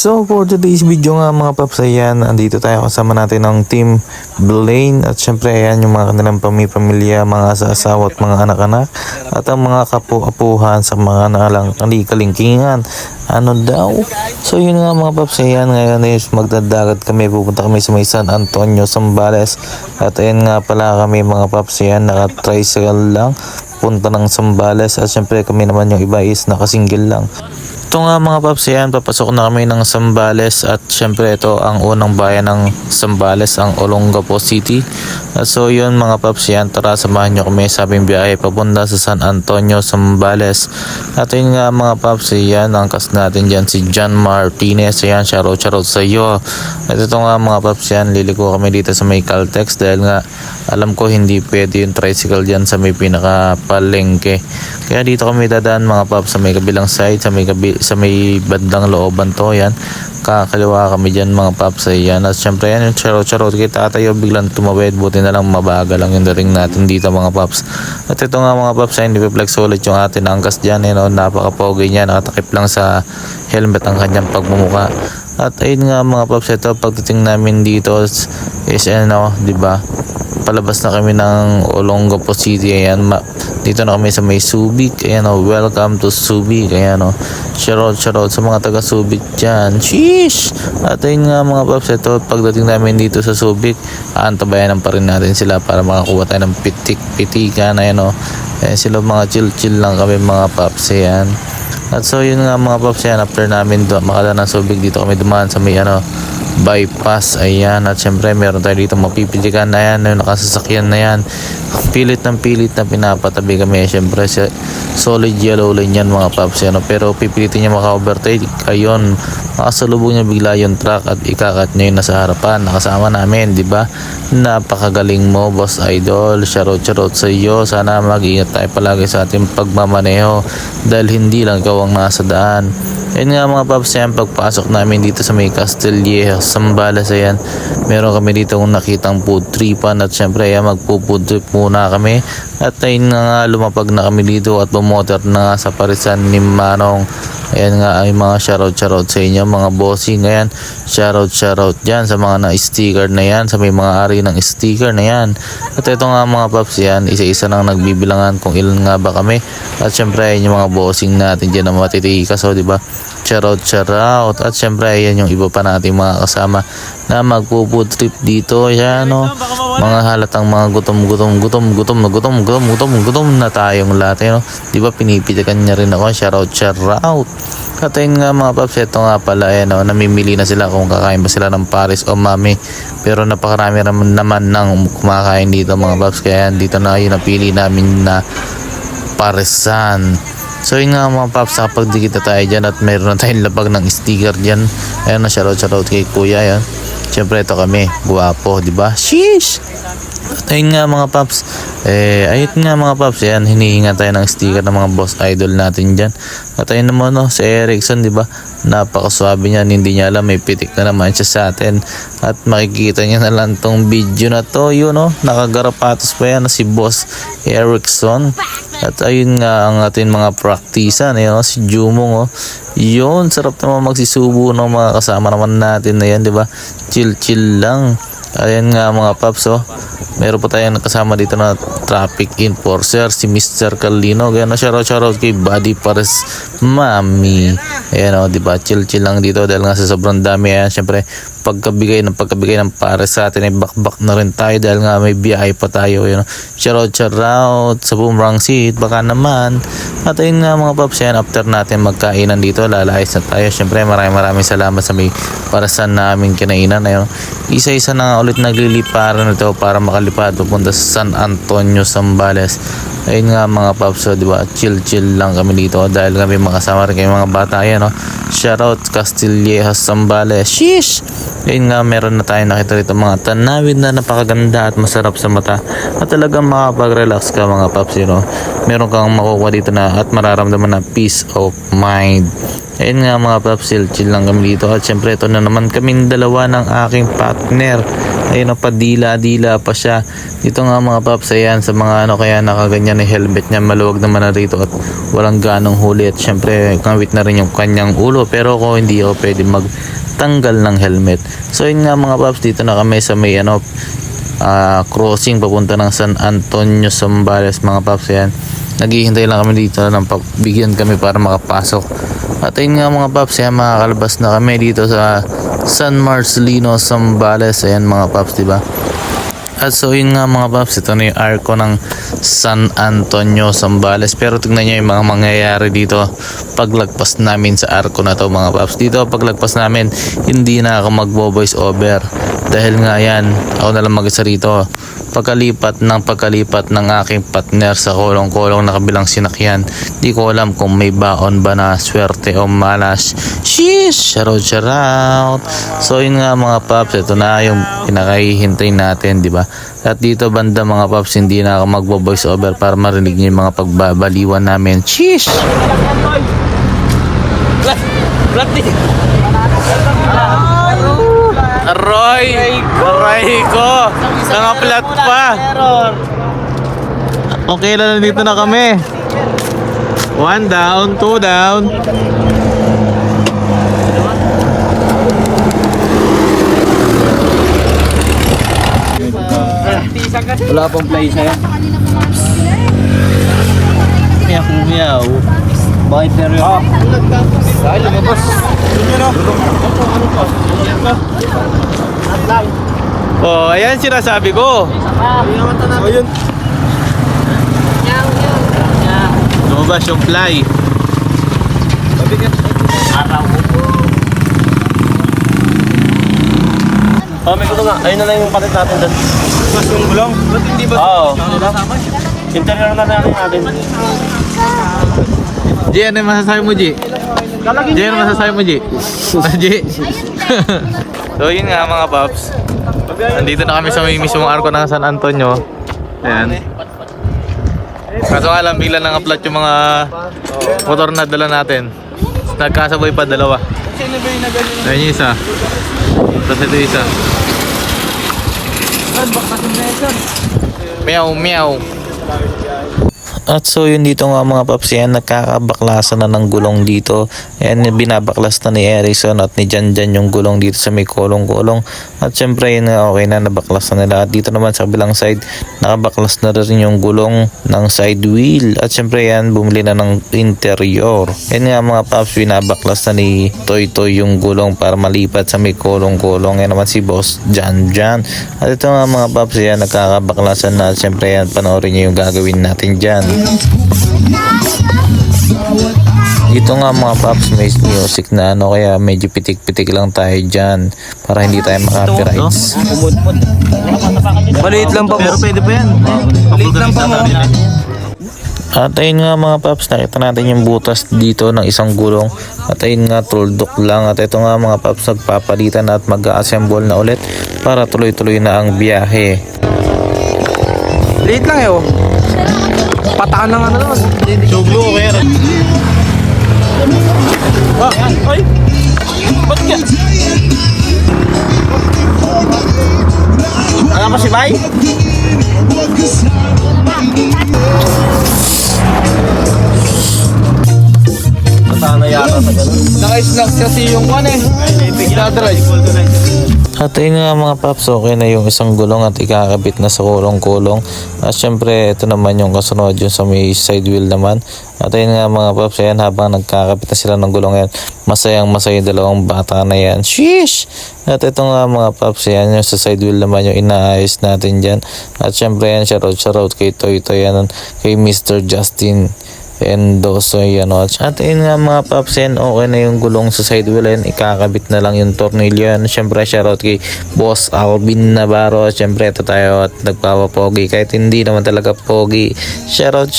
So for today's video nga mga paps, ayan, andito tayo kasama natin ng Team Blaine at syempre ayan yung mga kanilang pamilya, mga asawa at mga anak-anak at ang mga kapu-apuhan sa mga nalang kalingkingan. Ano daw? So yun nga mga paps, ayan ngayon is magdadagat kami, pupunta kami sa may San Antonio, Zambales at ayan nga pala kami mga paps, ayan naka-tricycle lang punta ng Zambales at syempre kami naman yung iba is nakasingle lang. Ito nga mga paps, yan, papasok na kami ng Zambales at syempre ito ang unang bayan ng Zambales, ang Olongapo City. So yun mga paps, yan, tara samahan nyo kami sa aming biyahe papunta sa San Antonio, Zambales. At yun nga mga paps, yan, ang cast natin dyan si John Martinez, yan, shoutout sa iyo. At ito nga mga paps, yan, liliko kami dito sa may Caltex dahil nga alam ko hindi pwede yung tricycle dyan sa may pinakapalengke. Kaya dito kami dadaan mga paps sa may kabilang side, sa may bandang looban to, yan, kakaliwa kami dyan mga paps, yan. At syempre yan yung charot kay tatayo biglang tumawid, buti na lang mabaga lang yung daring natin dito mga paps. At ito nga mga paps, hindi pa-flex ulit yung atin angkas dyan, napaka-pogi niya, nakatakip lang sa helmet ang kanyang pagmumuka. At ayun nga mga paps, ito pagdating namin dito is diba, palabas na kami ng Olongapo City, ayan, dito na kami sa may Subic, ayan welcome to Subic, ayan shoutout sa mga taga Subic dyan, sheesh. At ayun nga mga paps, ito pagdating namin dito sa Subic, aantabayanan pa rin natin sila para makakuha tayo ng pitikan, ayan sila mga chill lang kami mga paps, ayan. At so yun nga mga paps, yan, after namin makadaan ng Subic, dito kami dumaan sa may bypass, ayan. At syempre meron tayo dito mapipilikan, ayan, yung nakasasakyan na yan, pilit na pinapatabi kami, syempre solid yellow lane yan mga paps, pero pipilitin niya maka-overtake, ayun, makasalubong niya bigla yung truck at ikakat niya yung nasa harapan, nakasama namin, di ba? Napakagaling mo boss idol, shoutout sa iyo, sana mag-ingat tayo palagi sa ating pagmamaneho dahil hindi lang ikaw ang nasa daan. Ayun nga mga paps, yan, pagpasok namin dito sa may Castilleja, Zambales, ayan, meron kami dito kung nakitang food tripan at syempre ayan, magpo-food trip muna kami. At ayun nga, lumapag na kami dito at bumotor na sa parisan ni Manong. Ayan nga ay mga shoutout sa inyo mga bossing, ayan, shoutout dyan sa mga na-sticker na yan, sa may mga ari ng sticker na yan. At ito nga mga paps, yan, isa-isa nang nagbibilangan kung ilan nga ba kami. At syempre ayan yung mga bossing natin dyan na matitikas, diba? Shoutout. At syempre ayan yung iba pa nating mga kasama na magpo-food trip dito, yan mga halatang mga gutom na tayong lahat, diba pinipitikan niya rin ako, shoutout. At ayun nga mga paps, ito nga pala, namimili na sila kung kakain ba sila ng pares o mami, pero napakarami naman nang kumakain dito mga paps, kaya dito na yung napili namin na paresan. So yun nga mga paps, nakapagdikita tayo dyan at mayroon na tayong labag ng sticker dyan, ayun na, shoutout kay kuya, yan. Siyempre ito kami, guwapo, diba? Sheesh! At ayun nga mga paps, yan, hinihinga tayo ng sticker ng mga boss idol natin dyan. At ayun naman si Erickson, diba? Napakaswabe niya, hindi niya alam, may pitik na naman siya sa atin. At makikita niya na lang tong video na to, yun nakagarapatos pa yan si boss Erickson. At ayun nga ang ating mga praktisan, si Jumong, yun, sarap naman magsisubo ng mga kasama naman natin na yan, diba? Chill lang. Ayan nga mga paps, meron pa tayong kasama dito na traffic enforcer, si Mr. Calino, kaya shoutout kay Buddy Pares Mami, ayan diba, chill lang dito dahil nga sa sobrang dami. Ayan, syempre pagkabigay ng pares sa atin ay bakbak na rin tayo dahil nga may biyahe pa tayo, shoutout sa Boomerang Seat, baka naman. At ayun nga mga paps, yan, after natin magkainan dito, lalayas na tayo. Syempre maraming salamat sa may parasan namin kinainan, isa-isa na ulit nagliliparan ito para makalipad pupunta sa San Antonio, Zambales. Ayun nga mga paps, diba, chill lang kami dito dahil kami makasama rin kayo mga bata, shoutout Castilleja, Zambales, sheesh. Ayun nga, meron na tayo nakita rito mga tanawin na napakaganda at masarap sa mata at talagang makapag-relax ka mga paps, meron kang makukuha dito na at mararamdaman na peace of mind. Ayun nga mga paps, chill lang kami dito. At syempre ito na naman kaming dalawa ng aking partner. Ayun, padila-dila pa siya. Dito nga mga paps, ayan, sa mga ano, kaya nakaganyan na helmet niya, maluwag naman na rito at walang ganong huli. At syempre kawit na rin yung kanyang ulo, pero ako hindi ako pwede magtanggal ng helmet. So yun nga mga paps, dito na kami sa may ano, crossing papunta ng San Antonio, Zambales mga paps. Ayan, naghihintay lang kami dito ng bigyan kami para makapasok. At ayun nga mga paps, ayan, makakalabas na kami dito sa San Marcelino, Zambales. Ayan mga paps, diba? At so yun nga mga paps, ito na yung arko ng San Antonio, Zambales. Pero tignan nyo yung mga mangyayari dito paglagpas namin sa arko na to mga paps. Dito paglagpas namin, hindi na ako magbo-voice over. Dahil nga yan, ako na lang mag-isa rito. Pagkalipat ng aking partner sa kolong-kolong na kabilang sinakyan, di ko alam kung may baon ba na swerte o malas. Sheesh! Shoutout! So yun nga mga paps, ito na yung pinakahihintay natin, di ba? At dito banda mga paps, hindi na ako magbo-voice over para marinig niyo yung mga pagbabaliwan namin. Sheesh! Aray ko! Nangaplat pa! Okay lang, dito na kami. 1 down, 2 down. Wala pong play sa'yo. Meow. Bakit pero yun? Dahil lumabas. Oh, ayan sinasabi ko. Ayun. Lumabas yung fly. Oh, may gulo nga. Ayun na lang yung patit natin doon. Mas yung gulong? Ba't hindi ba? Oo. Interior na natin. G, ano yung masasabi mo, G? G, ano masasabi mo, G? G? So yun nga mga paps, nandito na kami sa may mismong arko ng San Antonio. Ayan. Kaso nga lang, bigla nang upload yung mga motor na dala natin. Nagkasabay pa dalawa. Ayan yung isa. Tapos ito yung isa. Meow meow. At so yun dito nga mga paps, yan, nagkakabaklasan na ng gulong dito. Ayan, binabaklas na ni Erickson at ni Janjan yung gulong dito sa may kolong-kolong. At syempre yun nga, okay na, nabaklas na nila. At dito naman sa bilang side, nakabaklas na rin yung gulong ng side wheel. At syempre yan, bumili na ng interior. Yan nga mga paps, binabaklas na ni Toy Toy yung gulong para malipat sa may kolong-kolong. Yan naman si Boss Janjan. At ito nga mga paps, yan, nagkakabaklasan na. At syempre yan, panoorin nyo yung gagawin natin dyan. Dito nga mga paps, may music na ano, kaya medyo pitik-pitik lang tayo dyan para hindi tayo maka-copyrights. Maliit lang pa mo. Pero pwede pa yan. Maliit lang pa mo. At ayun nga mga paps, nakita natin yung butas dito ng isang gulong. At ayun nga, tuldok lang. At ito nga mga paps, nagpapalitan at mag-assemble na ulit para tuloy-tuloy na ang biyahe. Liit lang eh oh. Pataan lang ano naman. Suglo ko kaya rin. Ay! Ba't ka? Ano pa si Bay? Pataan na yata sa ganun. Naka-snacks kasi yung kwan eh. Nagdadrive. At ayun nga mga paps, okay na yung isang gulong at ikakabit na sa kulong-kulong. At syempre ito naman yung kasunod yung sa may side wheel naman. At ayun nga mga paps, ayan, habang nagkakabit na sila ng gulong yan, masayang masaya dalawang bata na yan. Sheesh! At ito nga mga paps, yan yung sa side wheel naman yung inaayos natin dyan. At syempre yan, shoutout kay Toy Toy, yan, kay Mr. Justin Endoso, yan o. At ayun nga mga paps, yan, okay na yung gulong sa side wheel, yan, ikakabit na lang yung tornilyo yan. Syempre shoutout kay Boss Alvin Navarro. Syempre ito tayo at nagpapapogi kahit hindi naman talaga pogi. Shoutout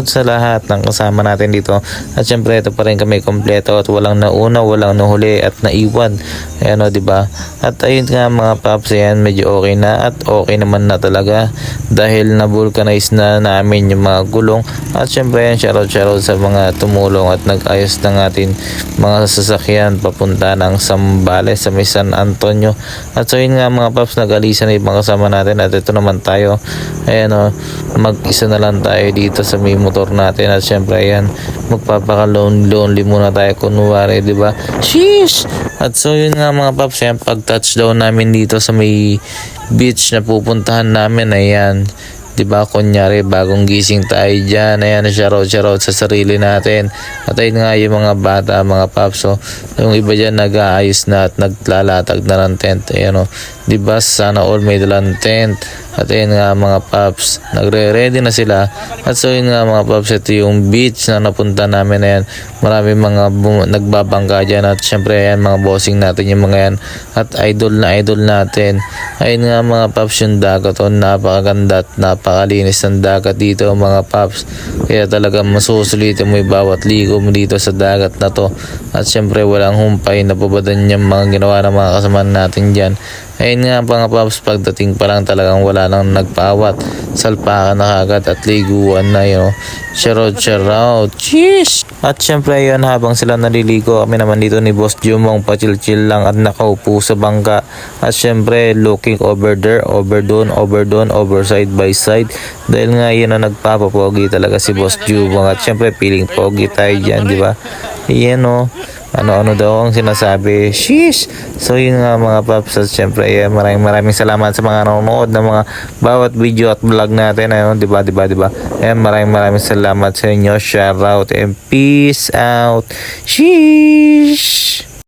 sa lahat ng kasama natin dito. At syempre ito pa rin kami kompleto at walang nauna, walang nahuli at naiwan. Ayan o, diba? At ayun nga mga paps, yan, medyo okay na at okay naman na talaga dahil na-vulcanize na namin yung mga gulong. At syempre yan, shoutout shoutout sa mga tumulong at nag-ayos ng atin mga sasakyan papunta ng Sambales sa may San Antonio. At so yun nga mga paps, nag-alisan na ibang kasama natin at ito naman tayo. Ayan o, mag-isa na lang tayo dito sa may motor natin at syempre ayan, magpapaka-lonely muna tayo kunwari, di ba? Sheesh! At so yun nga mga paps, ayan, pag-touchdown namin dito sa may beach na pupuntahan namin, ayan, diba, kunyari bagong gising tayo dyan, ayan, shoutout sa sarili natin. At ayun nga yung mga bata, mga paps, so yung iba dyan nag-aayos na at naglalatag na ng tent, ayan o, diba, sana all may dalang tent. At ayun nga mga paps, nagre-ready na sila. At so yun nga mga paps, ito yung beach na napunta namin, ayan, marami mga nagbabangka dyan at syempre ayan, mga bossing natin yung mga yan at idol natin. Ayun nga mga paps, yung dagat o, napakaganda at napakalinis ng dagat dito mga paps, kaya talaga masusulitin mo yung bawat ligo mo dito sa dagat na to. At syempre walang humpay na pabadan yung mga ginawa ng mga kasama natin dyan. Ayun nga mga paps, pagdating pa lang talagang wala nang nagpaawat, salpakan na kagad at liguan na yun. Shoutout. Cheers! At syempre yun, habang sila naliligo, kami naman dito ni Boss Jumong pa-chill lang at nakaupo sa bangka. At syempre looking over there, over doon, over side by side. Dahil nga yun na nagpapapogi talaga si Boss Jumong at syempre feeling pogi tayo dyan, di ba? Yan o. Ano-ano daw ang sinasabi. Sheesh! So yun nga mga paps, at syempre maraming salamat sa mga nanonood ng mga bawat video at vlog natin, ayun, diba? Ayan, maraming salamat sa inyo. Shout out and peace out. Sheesh!